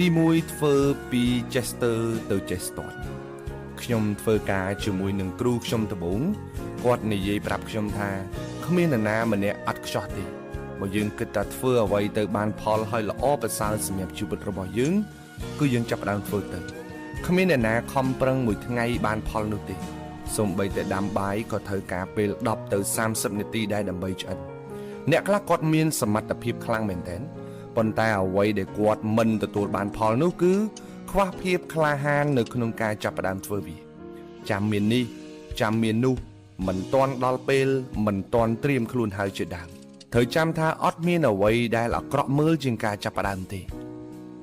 ទី1ធ្វើពី Chester ទៅ Chester ខ្ញុំធ្វើការជាមួយនឹងគ្រូខ្ញុំដំបូងគាត់និយាយប្រាប់ខ្ញុំថាគ្មាននរណាម្នាក់អត់ខ្ចោះទេបើយើងគិតថាធ្វើអ្វីទៅបានផលហើយល្អប្រសើរសម្រាប់ជីវិតរបស់យើងគឺយើងចាប់ផ្ដើមធ្វើទៅគ្មានអ្នកណាខំប្រឹងមួយថ្ងៃបានផលនោះទេសូម្បីតែដាំបាយក៏ត្រូវការពេល10ទៅ30នាទីដែរដើម្បីឆ្អិនអ្នកខ្លះគាត់មានសមត្ថភាពខ្លាំងមែនទែនប៉ុន្តែអ្វីដែលគាត់មិនទទួលបានផលនោះគឺខ្វះភាពក្លាហាននៅក្នុងការចាប់ផ្ដើមធ្វើវាចាំមាននេះចាំមាននោះមិនទាន់ដល់ពេលមិនទាន់ត្រៀមខ្លួនហើយជាដើមត្រូវចាំថាអត់មានអ្វីដែលអាក្រក់មើលជាងការចាប់ផ្ដើមទេ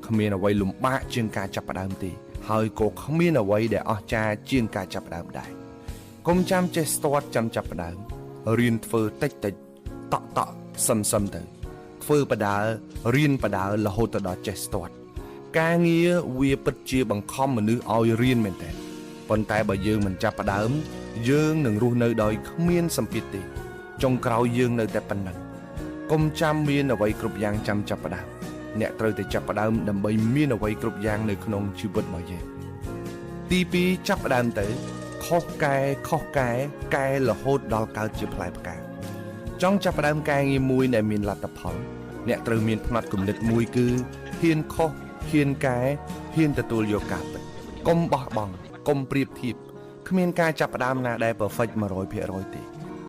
គ្មានអ្វីលំបាកជាងការចាប់ផ្ដើមទេហើយក៏គ្មានអ្វីដែលអស្ចារ្យជាងការចាប់ផ្ដើមដែរកុំចាំចេះស្ទាត់ចាំចាប់ផ្ដើមរៀនធ្វើតិចតិចតក់សឹមទៅធ្វើបដារៀនបដារហូតទៅដល់ចេះស្ទាត់ការងារវាពិតជាបង្ខំមនុស្សឲ្យរៀនមែនតើប៉ុន្តែបើយើងមិនចាប់ផ្ដើមយើងនឹងរស់នៅដោយគ្មានសម្ពាធទេចុងក្រោយយើងនៅតែប៉ុណ្ណឹងកុំចាំមានអ្វីគ្រប់យ៉ាងចាំចាប់ផ្ដើមអ្នកត្រូវតែចាប់ផ្ដើមដើម្បីមានអ្វីគ្រប់យ៉ាងនៅក្នុងជីវិតរបស់យើងទី2ចាប់ផ្ដើមទៅខុសកែរហូតដល់កើតជាផ្លែផ្កាចង់ចាប់ផ្ដើមការងារមួយដែលមានលទ្ធផលអ្នកត្រូវមានផ្នត់គំនិតមួយគឺហ៊ានខុសហ៊ានកែហ៊ានទទួលយកការពិតកុំបោះបង់កុំប្រៀបធៀបគ្មានការចាប់ផ្ដើមណាដែល perfect 100%ទេ